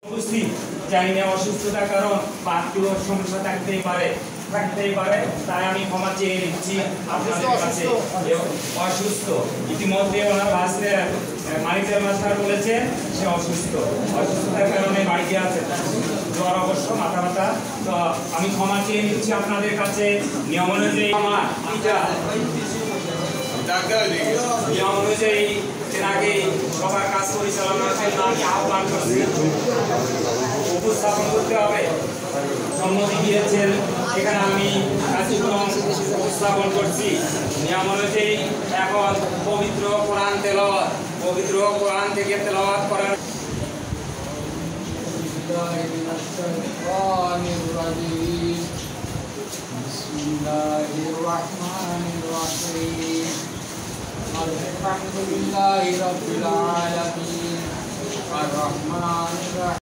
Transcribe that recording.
উপস্থিত জানি না অসুস্থতার কারণ বা আত্মীয় সমস্যা থাকতেই পারে তাই আমি ক্ষমা চেয়ে নিচ্ছি আপনাদের কাছে। অসুস্থ ইতিমধ্যে ওনার ভাষণের মানিকের মাস্টার বলেছেন সে অসুস্থতার কারণে বাড়িতে আছে, জ্বর অবশ্য মাথা ব্যথা। তো আমি ক্ষমা চেয়ে নিচ্ছি আপনাদের কাছে। নিয়ম অনুযায়ী নিয়ম অনুযায়ী তেনাকে সবার কাজ পরিচালনার জন্য আমি আহ্বান করছি, উপস্থাপন করতে হবে। সম্মতি দিয়েছেন, এখানে আমি কার্যক্রম উপস্থাপন করছি। নিয়ম অনুযায়ী এখন পবিত্র কোরআন থেকে তেলাওয়াত করার আলহামদুলিল্লাহি রাব্বিল আলামিন আর-রাহমানির রাহিম।